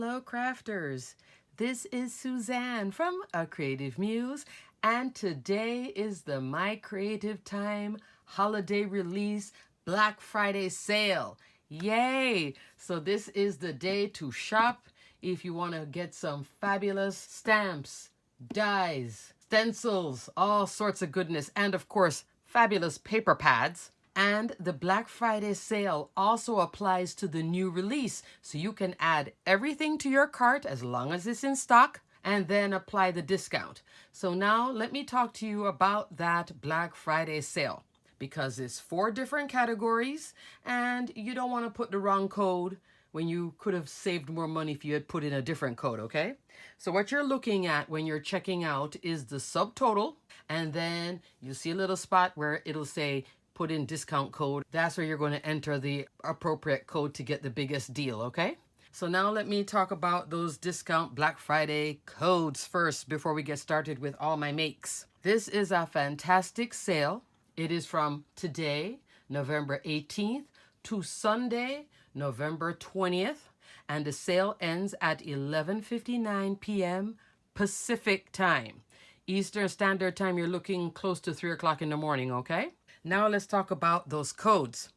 Hello crafters, this is Suzanne from A Creative Muse, and today is the My Creative Time holiday release Black Friday sale. Yay! So this is the day to shop if you want to get some fabulous stamps, dies, stencils, all sorts of goodness, and of course fabulous paper pads. And the Black Friday sale also applies to the new release, so you can add everything to your cart as long as it's in stock and then apply the discount. So now let me talk to you about that Black Friday sale, because it's 4 different categories and you don't want to put the wrong code when you could have saved more money if you had put in a different code, okay? So what you're looking at when you're checking out is the subtotal, and then you see a little spot where it'll say put in discount code. That's where you're going to enter the appropriate code to get the biggest deal, okay? So now let me talk about those discount Black Friday codes first before we get started with all my makes. This is a fantastic sale. It is from today, November 18th, to Sunday, November 20th, and the sale ends at 11:59 p.m. Pacific time. Eastern Standard Time, you're looking close to 3 o'clock in the morning, okay? Now let's talk about those codes.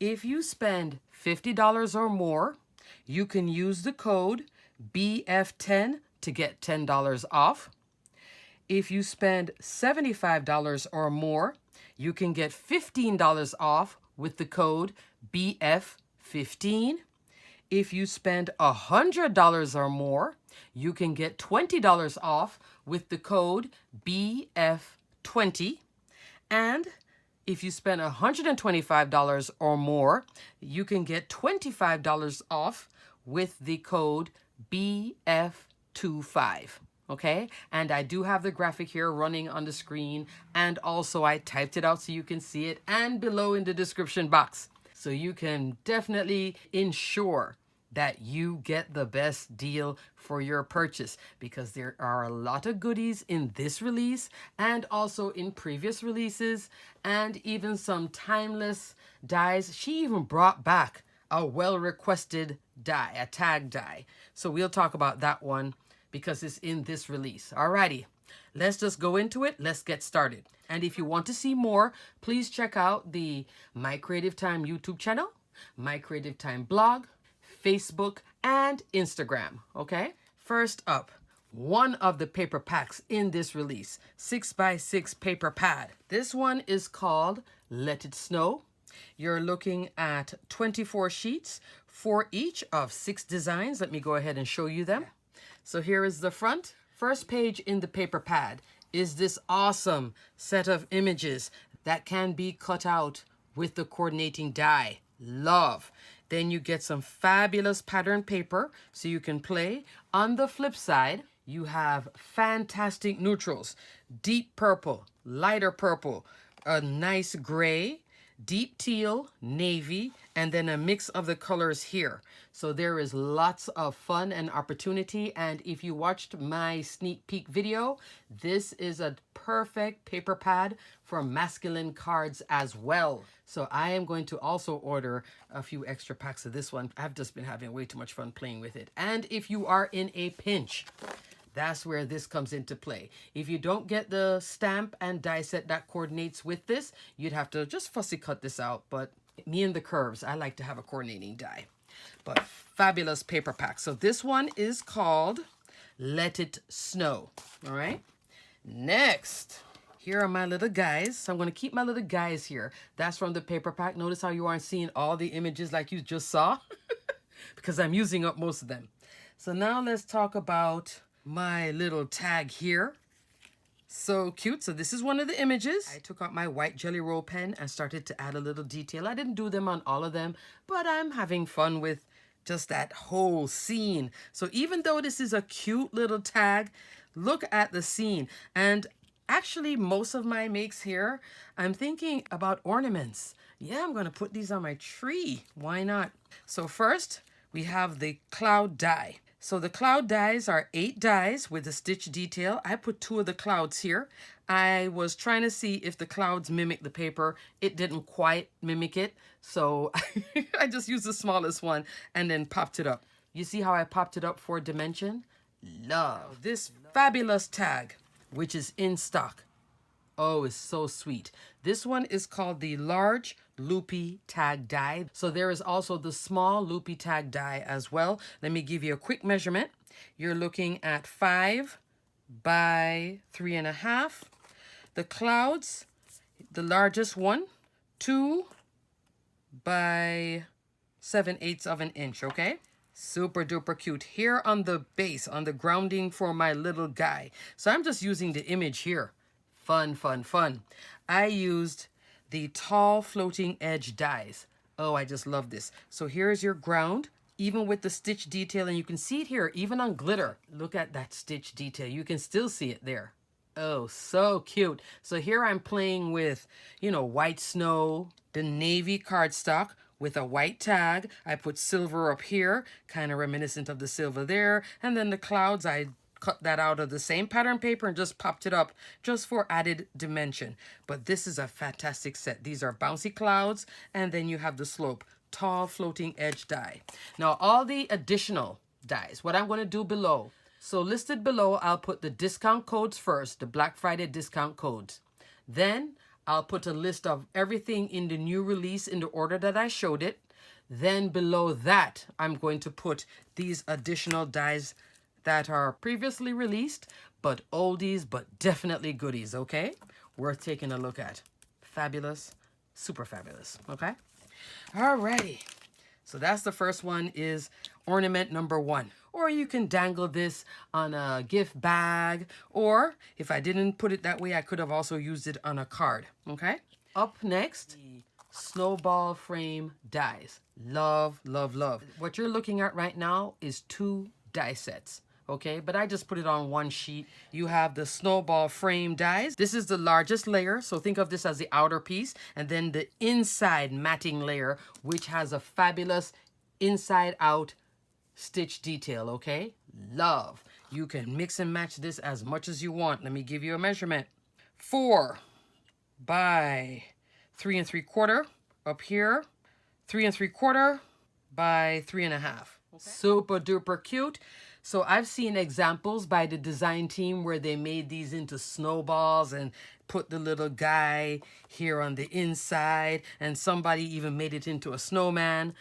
If you spend $50 or more, you can use the code BF10 to get $10 off. If you spend $75 or more, you can get $15 off with the code BF15. If you spend $100 or more, you can get $20 off with the code BF20. And if you spend $125 or more, you can get $25 off with the code BF25. Okay? And I do have the graphic here running on the screen, and also I typed it out so you can see it, and below in the description box. So you can definitely ensure that you get the best deal for your purchase, because there are a lot of goodies in this release and also in previous releases, and even some timeless dies. She even brought back a well-requested die, a tag die. So we'll talk about that one because it's in this release. Alrighty, let's just go into it. Let's get started. And if you want to see more, please check out the My Creative Time YouTube channel, My Creative Time blog, Facebook, and Instagram, okay? First up, one of the paper packs in this release, 6x6 paper pad. This one is called Let It Snow. You're looking at 24 sheets for each of 6 designs. Let me go ahead and show you them. So here is the front. First page in the paper pad is this awesome set of images that can be cut out with the coordinating die. Love. Then you get some fabulous pattern paper so you can play. On the flip side, you have fantastic neutrals, deep purple, lighter purple, a nice gray, deep teal, navy, and then a mix of the colors here. So there is lots of fun and opportunity. And if you watched my sneak peek video, this is a perfect paper pad for masculine cards as well. So I am going to also order a few extra packs of this one. I've just been having way too much fun playing with it. And if you are in a pinch, that's where this comes into play. If you don't get the stamp and die set that coordinates with this, you'd have to just fussy cut this out. But me and the curves, I like to have a coordinating die. But fabulous paper pack. So this one is called Let It Snow. All right. Next, here are my little guys. So I'm going to keep my little guys here. That's from the paper pack. Notice how you aren't seeing all the images like you just saw because I'm using up most of them. So now let's talk about my little tag here. So cute. So this is one of the images. I took out my white Jelly Roll pen and started to add a little detail. I didn't do them on all of them, but I'm having fun with just that whole scene. So even though this is a cute little tag, look at the scene. And actually most of my makes here, I'm thinking about ornaments. Yeah, I'm going to put these on my tree. Why not? So first we have the cloud die. So the cloud dies are 8 dies with a stitch detail. I put 2 of the clouds here. I was trying to see if the clouds mimic the paper. It didn't quite mimic it. So I just used the smallest one and then popped it up. You see how I popped it up for dimension? Love this fabulous tag, which is in stock. Oh, it's so sweet. This one is called the large loopy tag die. So there is also the small loopy tag die as well. Let me give you a quick measurement. You're looking at 5 by 3.5. The clouds, the largest one, 2 by 7/8 of an inch, okay? Super duper cute. Here on the base, on the grounding for my little guy. So I'm just using the image here. Fun, fun, fun. I used the tall floating edge dies. Oh, I just love this. So here's your ground, even with the stitch detail, and you can see it here, even on glitter. Look at that stitch detail. You can still see it there. Oh, so cute. So here I'm playing with, you know, white snow, the navy cardstock with a white tag. I put silver up here, kind of reminiscent of the silver there. And then the clouds, I cut that out of the same pattern paper and just popped it up just for added dimension. But this is a fantastic set. These are bouncy clouds, and then you have the slope, tall floating edge die. Now all the additional dies, what I'm going to do below. So listed below, I'll put the discount codes first, the Black Friday discount codes. Then I'll put a list of everything in the new release in the order that I showed it. Then below that, I'm going to put these additional dies that are previously released, but oldies, but definitely goodies, okay? Worth taking a look at. Fabulous, super fabulous, okay? Alrighty, so that's the first one, is ornament number 1. Or you can dangle this on a gift bag, or if I didn't put it that way, I could have also used it on a card, okay? Up next, the snowball frame dies. Love, love, love. What you're looking at right now is 2 die sets. Okay, but I just put it on one sheet. You have the snowball frame dies. This is the largest layer, so think of this as the outer piece, and then the inside matting layer, which has a fabulous inside out stitch detail, okay? Love. You can mix and match this as much as you want. Let me give you a measurement. 4 by 3 3/4 up here, 3 3/4 by 3.5. Okay. Super duper cute. So I've seen examples by the design team where they made these into snowballs and put the little guy here on the inside, and somebody even made it into a snowman.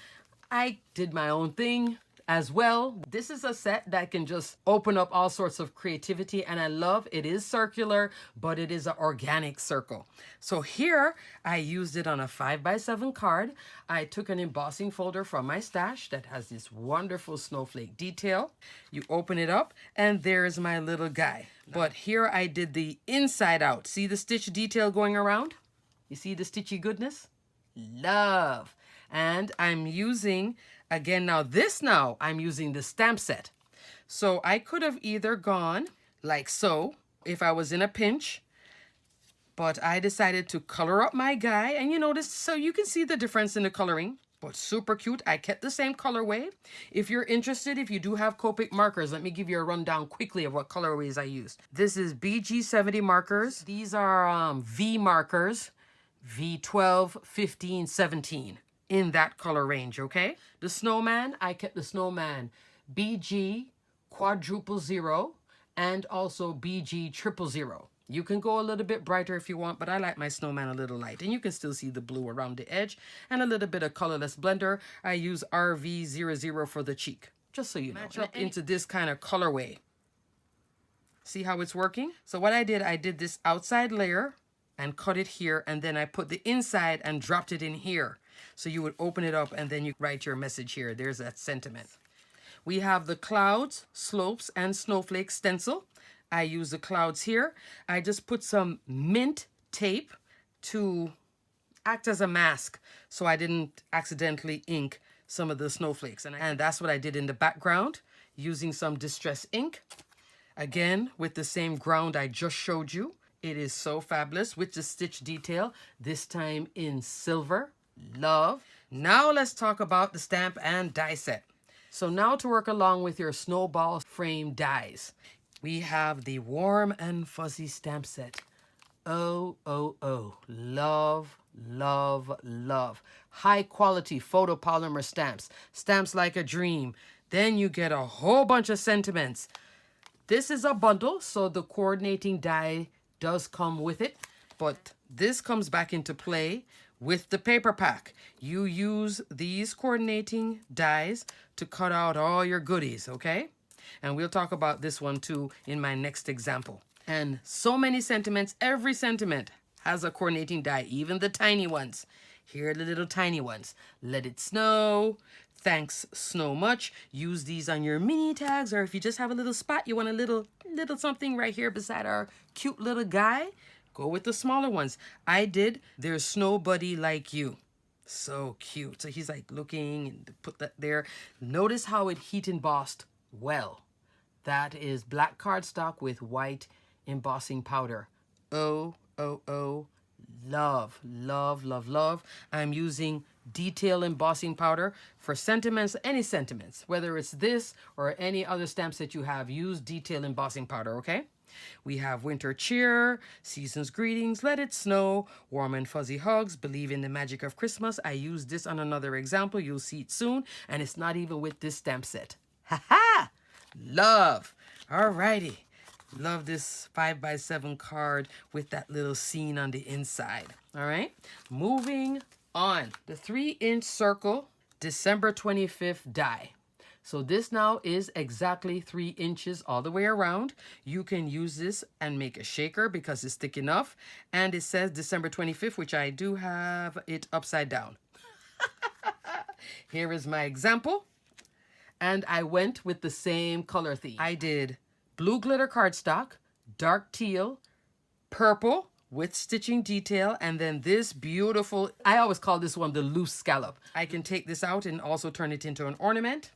I did my own thing as well. This is a set that can just open up all sorts of creativity, and I love it is circular, but it is an organic circle. So here I used it on a 5 by 7 card. I took an embossing folder from my stash that has this wonderful snowflake detail. You open it up and there's my little guy. But here I did the inside out. See the stitch detail going around? You see the stitchy goodness? Love. And I'm using, again, now I'm using the stamp set. So I could have either gone like so if I was in a pinch, but I decided to color up my guy, and you notice, so you can see the difference in the coloring, but super cute. I kept the same colorway. If you're interested, if you do have Copic markers, let me give you a rundown quickly of what colorways I used. This is BG70 markers. These are V markers, V12, 15, 17. In that color range, okay? The snowman, I kept the snowman BG quadruple 0 and also BG triple 0. You can go a little bit brighter if you want, but I like my snowman a little light. And you can still see the blue around the edge and a little bit of colorless blender. I use RV00 for the cheek, just so you know. Match up into this kind of colorway. See how it's working? So what I did this outside layer and cut it here, and then I put the inside and dropped it in here. So you would open it up and then you write your message here. There's that sentiment. We have the clouds, slopes, and snowflake stencil. I use the clouds here. I just put some mint tape to act as a mask so I didn't accidentally ink some of the snowflakes. And that's what I did in the background using some distress ink. Again, with the same ground I just showed you. It is so fabulous with the stitch detail, this time in silver. Love. Now let's talk about the stamp and die set. So now to work along with your snowball frame dies, we have the warm and fuzzy stamp set. Oh, oh, oh. Love, love, love. High quality photopolymer stamps. Stamps like a dream. Then you get a whole bunch of sentiments. This is a bundle, so the coordinating die does come with it, but this comes back into play with the paper pack. You use these coordinating dies to cut out all your goodies, okay? And we'll talk about this one too in my next example. And so many sentiments, every sentiment has a coordinating die, even the tiny ones. Here are the little tiny ones. Let it snow. Thanks snow much. Use these on your mini tags, or if you just have a little spot, you want a little something right here beside our cute little guy, go with the smaller ones. I did There's Snow Buddy Like You. So cute. So he's like looking and put that there. Notice how it heat embossed well. That is black cardstock with white embossing powder. Oh, oh, oh. Love, love, love, love. I'm using detail embossing powder for sentiments, any sentiments, whether it's this or any other stamps that you have, use detail embossing powder, okay? We have winter cheer, season's greetings, let it snow, warm and fuzzy hugs, believe in the magic of Christmas. I used this on another example. You'll see it soon. And it's not even with this stamp set. Ha ha! Love. All righty. Love this 5x7 card with that little scene on the inside. All right. Moving on. The 3-inch circle, December 25th die. So this now is exactly 3 inches all the way around. You can use this and make a shaker because it's thick enough. And it says December 25th, which I do have it upside down. Here is my example. And I went with the same color theme. I did blue glitter cardstock, dark teal, purple with stitching detail, and then this beautiful, I always call this one the loose scallop. I can take this out and also turn it into an ornament.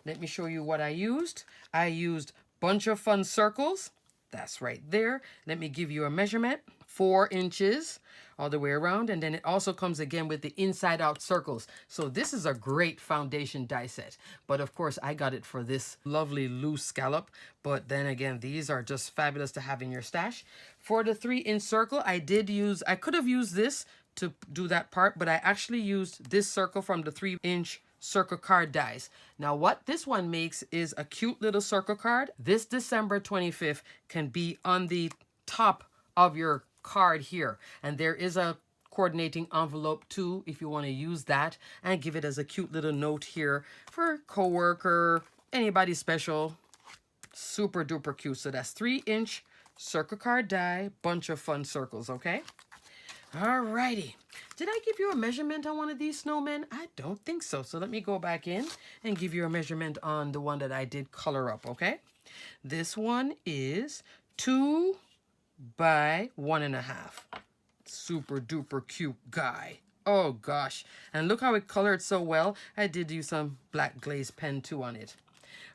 Let me show you what I used. I used bunch of fun circles. That's right there. Let me give you a measurement. 4 inches all the way around. And then it also comes again with the inside out circles. So this is a great foundation die set. But of course, I got it for this lovely loose scallop. But then again, these are just fabulous to have in your stash. For the 3-inch circle, I could have used this to do that part, but I actually used this circle from the 3-inch circle card dies. Now what this one makes is a cute little circle card. This December 25th can be on the top of your card here, and there is a coordinating envelope too if you want to use that and give it as a cute little note here for coworker, anybody special. Super duper cute. So that's 3-inch circle card die, bunch of fun circles. Okay, alrighty. Did I give you a measurement on one of these snowmen? I don't think so. So let me go back in and give you a measurement on the one that I did color up, okay? This one is 2 by 1.5. Super duper cute guy. Oh gosh. And look how it colored so well. I did use some black glaze pen too on it.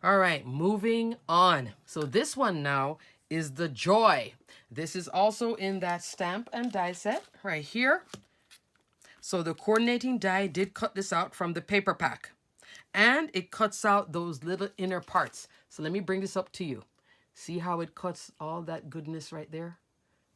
All right, moving on. So this one now is the Joy. This is also in that stamp and die set right here. So the coordinating die did cut this out from the paper pack. And it cuts out those little inner parts. So let me bring this up to you. See how it cuts all that goodness right there?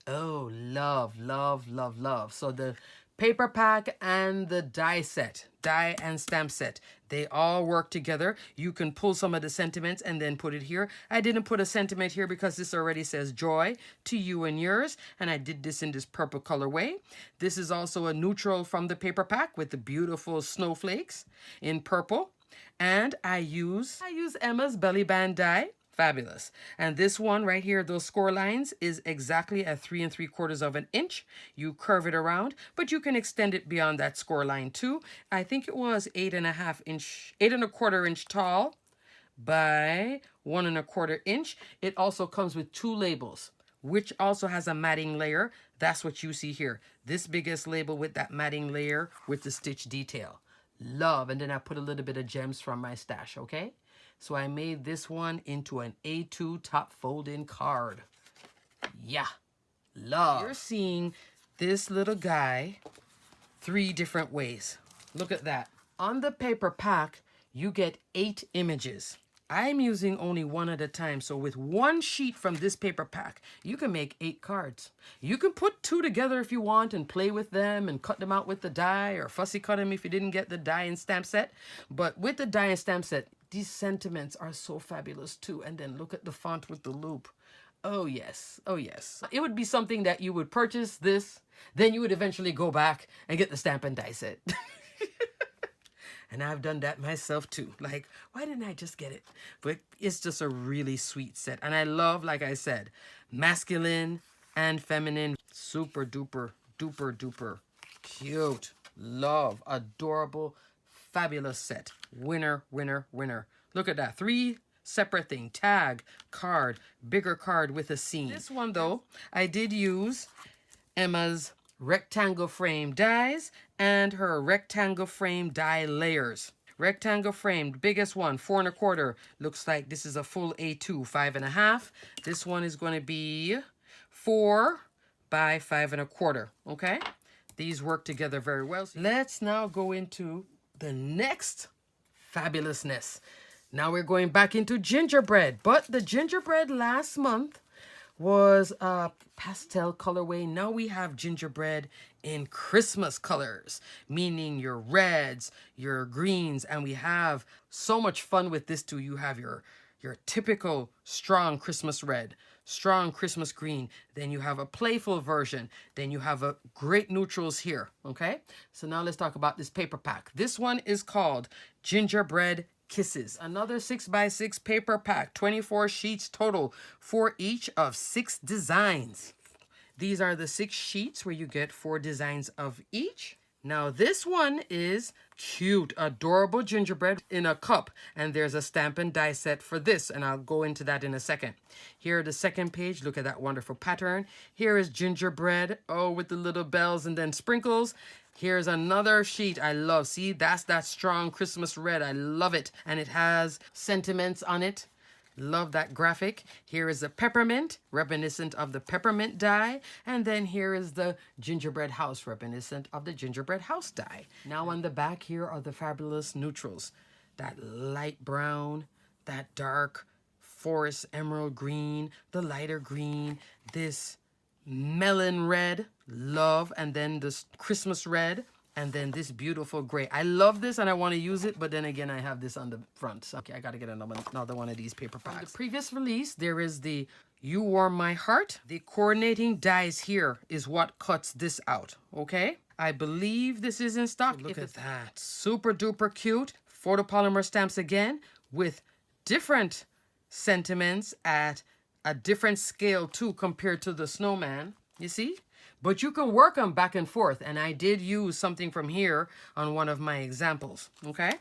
Oh, love, love, love, love. So the paper pack and the die set, die and stamp set, they all work together. You can pull some of the sentiments and then put it here. I didn't put a sentiment here because this already says joy to you and yours. And I did this in this purple colorway. This is also a neutral from the paper pack with the beautiful snowflakes in purple. And I use Emma's belly band die. Fabulous. And this one right here, those score lines, is exactly at 3 3/4 inch. You curve it around, but you can extend it beyond that score line too. I think it was 8.25 inch tall by 1.25 inch. It also comes with 2 labels, which also has a matting layer. That's what you see here. This biggest label with that matting layer with the stitch detail. Love. And then I put a little bit of gems from my stash, okay? So I made this one into an A2 top fold-in card. Yeah, love. You're seeing this little guy 3 different ways. Look at that. On the paper pack, you get 8 images. I'm using only 1 at a time. So with 1 sheet from this paper pack, you can make 8 cards. You can put 2 together if you want and play with them and cut them out with the die or fussy cut them if you didn't get the die and stamp set. But with the die and stamp set, These sentiments are so fabulous too. And then look at the font with the loop. Oh yes, oh yes. It would be something that you would purchase this, then you would eventually go back and get the stamp and die set. And I've done that myself too. Like, why didn't I just get it? But it's just a really sweet set. And I love, like I said, masculine and feminine. Super duper, duper, duper cute. Love, adorable, fabulous set. Winner, winner, winner. Look at that. 3 separate thing. Tag, card, bigger card with a scene. This one though, I did use Emma's rectangle frame dies and her rectangle frame die layers. Rectangle frame, biggest one, 4 1/4. Looks like this is a full A2, 5 1/2. This one is going to be 4 by 5 1/4. Okay, these work together very well. Let's now go into the next fabulousness. Now we're going back into gingerbread, but the gingerbread last month was a pastel colorway. Now we have gingerbread in Christmas colors, meaning your reds, your greens, and we have so much fun with this too. You have your typical strong Christmas red, strong Christmas green, then you have a playful version, then you have a great neutrals here. Okay, so now let's talk about this paper pack. This one is called Gingerbread Kisses. Another 6x6 paper pack, 24 sheets total for each of 6 designs. These are the 6 sheets where you get 4 designs of each. Now this one is cute, adorable gingerbread in a cup, and there's a stamp and die set for this, and I'll go into that in a second. Here, the second page, look at that wonderful pattern. Here is gingerbread, oh, with the little bells and then sprinkles. Here's another sheet I love. See, that's that strong Christmas red. I love it. And it has sentiments on it. Love that graphic. Here is the peppermint, reminiscent of the peppermint die. And then here is the gingerbread house, reminiscent of the gingerbread house die. Now on the back here are the fabulous neutrals. That light brown, that dark forest emerald green, the lighter green, this melon red, love, and then this Christmas red, and then this beautiful gray. I love this and I want to use it, but then again I have this on the front, so okay, I gotta get another one of these paper packs. From the previous release, there is the You Warm My Heart. The coordinating dies here is what cuts this out. Okay, I believe this is in stock. So look at that, super duper cute. Photopolymer stamps again with different sentiments at a different scale too compared to the snowman, you see? But you can work them back and forth, and I did use something from here on one of my examples, okay?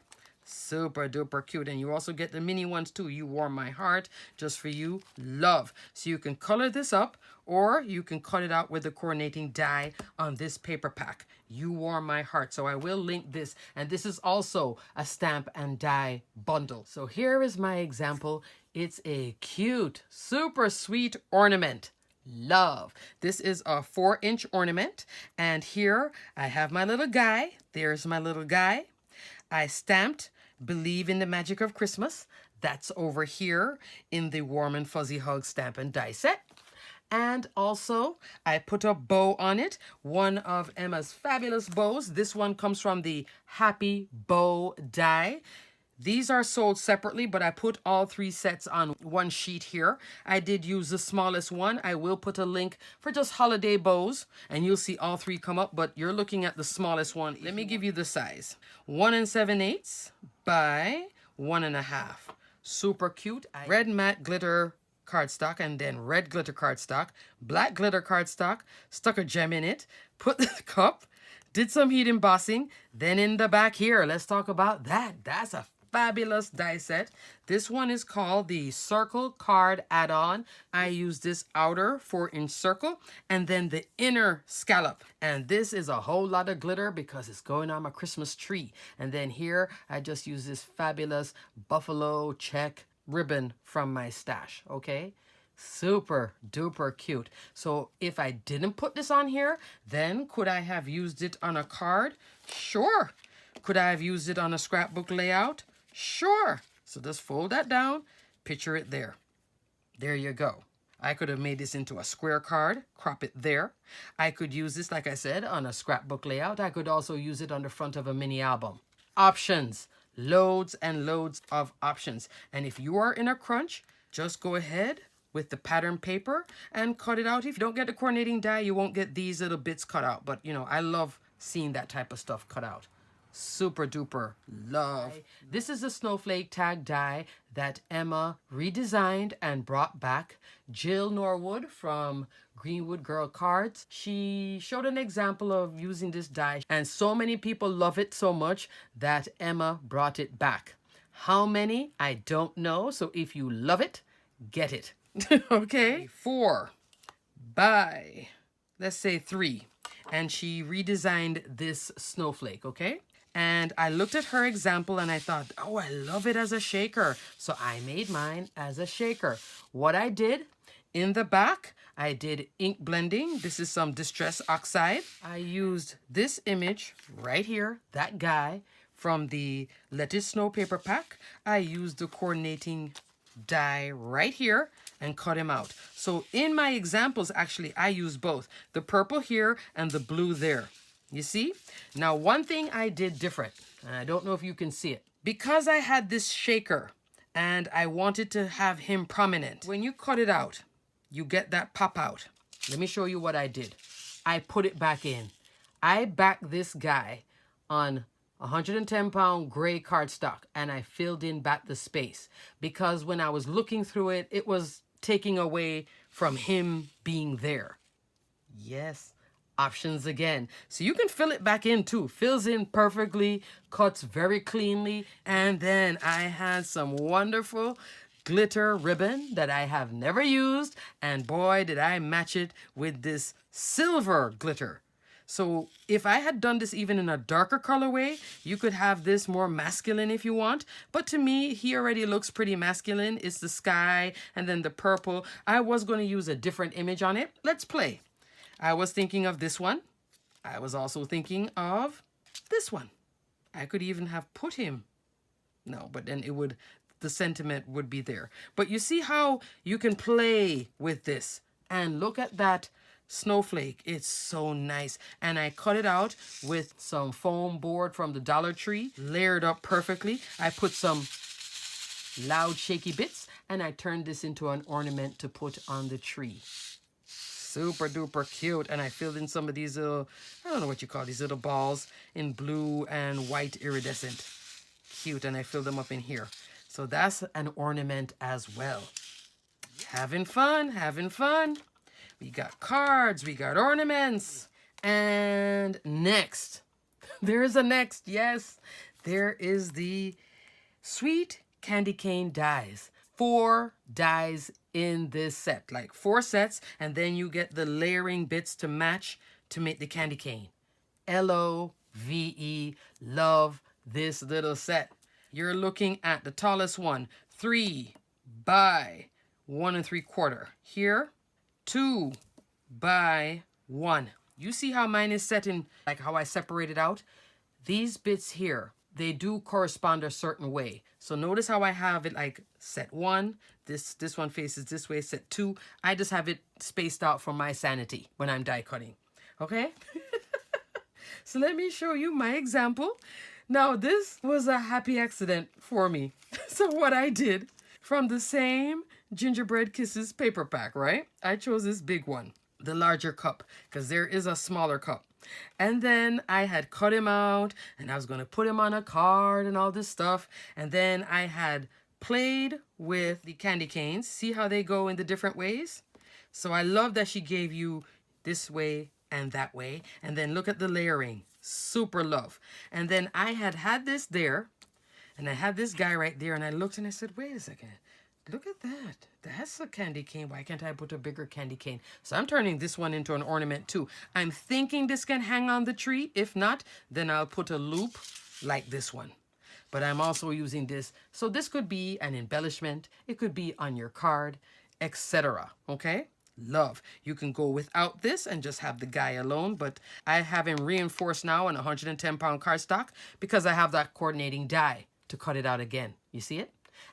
Super duper cute. And you also get the mini ones too. You Warm My Heart, just for you, love. So you can color this up, or you can cut it out with the coordinating die on this paper pack. You Warm My Heart. So I will link this, and this is also a stamp and die bundle. So here is my example. It's a cute, super sweet ornament. Love. This is a 4-inch ornament, and here I have my little guy. There's my little guy. I stamped Believe in the Magic of Christmas. That's over here in the Warm and Fuzzy Hug stamp and die set. And also I put a bow on it, one of Emma's fabulous bows. This one comes from the Happy Bow die. These are sold separately, but I put all 3 sets on one sheet here. I did use the smallest one. I will put a link for just holiday bows, and you'll see all 3 come up, but you're looking at the smallest one. Let me give you the size. 1 7/8 by 1 1/2. Super cute. Red matte glitter cardstock, and then red glitter cardstock, black glitter cardstock, stuck a gem in it, put the cup, did some heat embossing. Then in the back here, let's talk about that. That's a fabulous die set. This one is called the Circle Card Add-on. I use this outer 4-inch circle and then the inner scallop. And this is a whole lot of glitter because it's going on my Christmas tree. And then here, I just use this fabulous buffalo check ribbon from my stash, okay? Super duper cute. So if I didn't put this on here, then could I have used it on a card? Sure. Could I have used it on a scrapbook layout? Sure. So just fold that down, picture it there. There you go. I could have made this into a square card, crop it there. I could use this, like I said, on a scrapbook layout. I could also use it on the front of a mini album. Options. Loads and loads of options. And if you are in a crunch, just go ahead with the pattern paper and cut it out. If you don't get the coordinating die, you won't get these little bits cut out. But, you know, I love seeing that type of stuff cut out. Super duper love. This is a snowflake tag die that Emma redesigned and brought back. Jill Norwood from Greenwood Girl Cards, she showed an example of using this die, and so many people love it so much that Emma brought it back. How many? I don't know. So if you love it, get it. Okay? 4 by, let's say 3. And she redesigned this snowflake, okay? And I looked at her example and I thought, oh, I love it as a shaker. So I made mine as a shaker. What I did, in the back, I did ink blending. This is some Distress Oxide. I used this image right here, that guy from the Lettuce Snow Paper Pack. I used the coordinating die right here and cut him out. So in my examples, actually, I used both. The purple here and the blue there. You see? Now, one thing I did different, and I don't know if you can see it. Because I had this shaker and I wanted to have him prominent, when you cut it out, you get that pop out. Let me show you what I did. I put it back in. I backed this guy on 110-pound gray cardstock and I filled in back the space because when I was looking through it, it was taking away from him being there. Yes. Options again. So you can fill it back in too. Fills in perfectly, cuts very cleanly. And then I had some wonderful glitter ribbon that I have never used. And boy, did I match it with this silver glitter. So if I had done this even in a darker colorway, you could have this more masculine if you want. But to me, he already looks pretty masculine. It's the sky and then the purple. I was going to use a different image on it. Let's play. I was thinking of this one. I was also thinking of this one. I could even have put him. No, but then it would, the sentiment would be there. But you see how you can play with this. And look at that snowflake. It's so nice. And I cut it out with some foam board from the Dollar Tree, layered up perfectly. I put some loud shaky bits and I turned this into an ornament to put on the tree. Super duper cute. And I filled in some of these little, I don't know what you call these little balls in blue and white iridescent. Cute. And I filled them up in here. So that's an ornament as well. Having fun, having fun. We got cards, we got ornaments. And next, there's a next, yes. There is the sweet candy cane dies. 4 dies in this set, like 4 sets, and then you get the layering bits to match to make the candy cane. L-O-V-E, love this little set. You're looking at the tallest one, 3 by 1 3/4. Here, 2 by 1. You see how mine is set in, like how I separate it out? These bits here, they do correspond a certain way. So notice how I have it like set 1, this one faces this way, set 2. I just have it spaced out for my sanity when I'm die cutting. Okay? So let me show you my example. Now this was a happy accident for me. So what I did, from the same Gingerbread Kisses paper pack, right? I chose this big one, the larger cup, because there is a smaller cup. And then I had cut him out and I was going to put him on a card and all this stuff. And then I had played with the candy canes. See how they go in the different ways? So I love that she gave you this way and that way. And then look at the layering. Super love. And then I had this there and I had this guy right there and I looked and I said, wait a second. Look at that. That's a candy cane. Why can't I put a bigger candy cane? So I'm turning this one into an ornament too. I'm thinking this can hang on the tree. If not, then I'll put a loop like this one. But I'm also using this. So this could be an embellishment. It could be on your card, etc. Okay? Love. You can go without this and just have the guy alone. But I have him reinforced now on 110-pound cardstock because I have that coordinating die to cut it out again. You see it?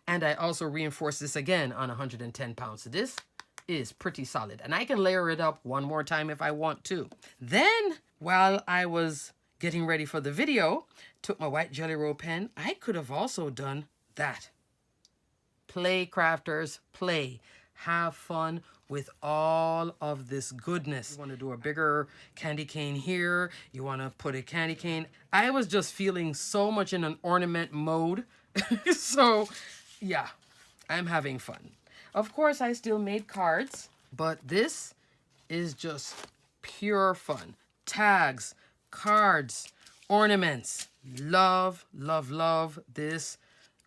And I also reinforce this again on 110 pounds. So this is pretty solid. And I can layer it up one more time if I want to. Then, while I was getting ready for the video, took my white Jelly Roll pen. I could have also done that. Play, crafters, play. Have fun with all of this goodness. You want to do a bigger candy cane here. You want to put a candy cane. I was just feeling so much in an ornament mode. So, yeah, I'm having fun. Of course, I still made cards, but this is just pure fun. Tags, cards, ornaments. Love, love, love this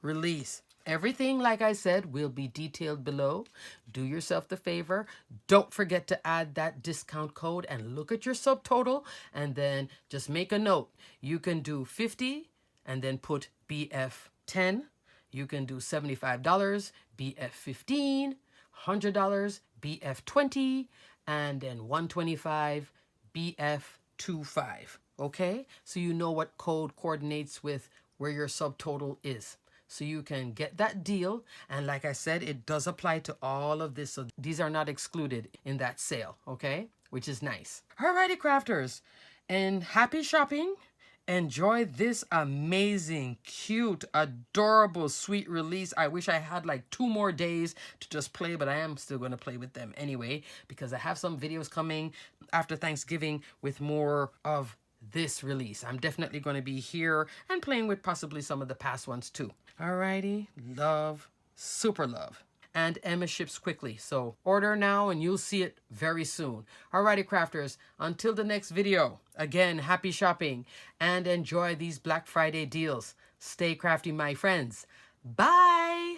release. Everything, like I said, will be detailed below. Do yourself the favor. Don't forget to add that discount code and look at your subtotal, and then just make a note. You can do 50 and then put BF10. You can do $75, BF15, $100, BF20, and then $125, BF25. Okay? So you know what code coordinates with where your subtotal is. So you can get that deal. And like I said, it does apply to all of this. So these are not excluded in that sale, okay? Which is nice. Alrighty, crafters. And happy shopping. Enjoy this amazing, cute, adorable, sweet release. I wish I had like 2 more days to just play, but I am still going to play with them anyway, because I have some videos coming after Thanksgiving with more of this release. I'm definitely going to be here and playing with possibly some of the past ones too. Alrighty, love, super love. And Emma ships quickly, so order now and you'll see it very soon. Alrighty, crafters, until the next video, again, happy shopping and enjoy these Black Friday deals. Stay crafty, my friends. Bye!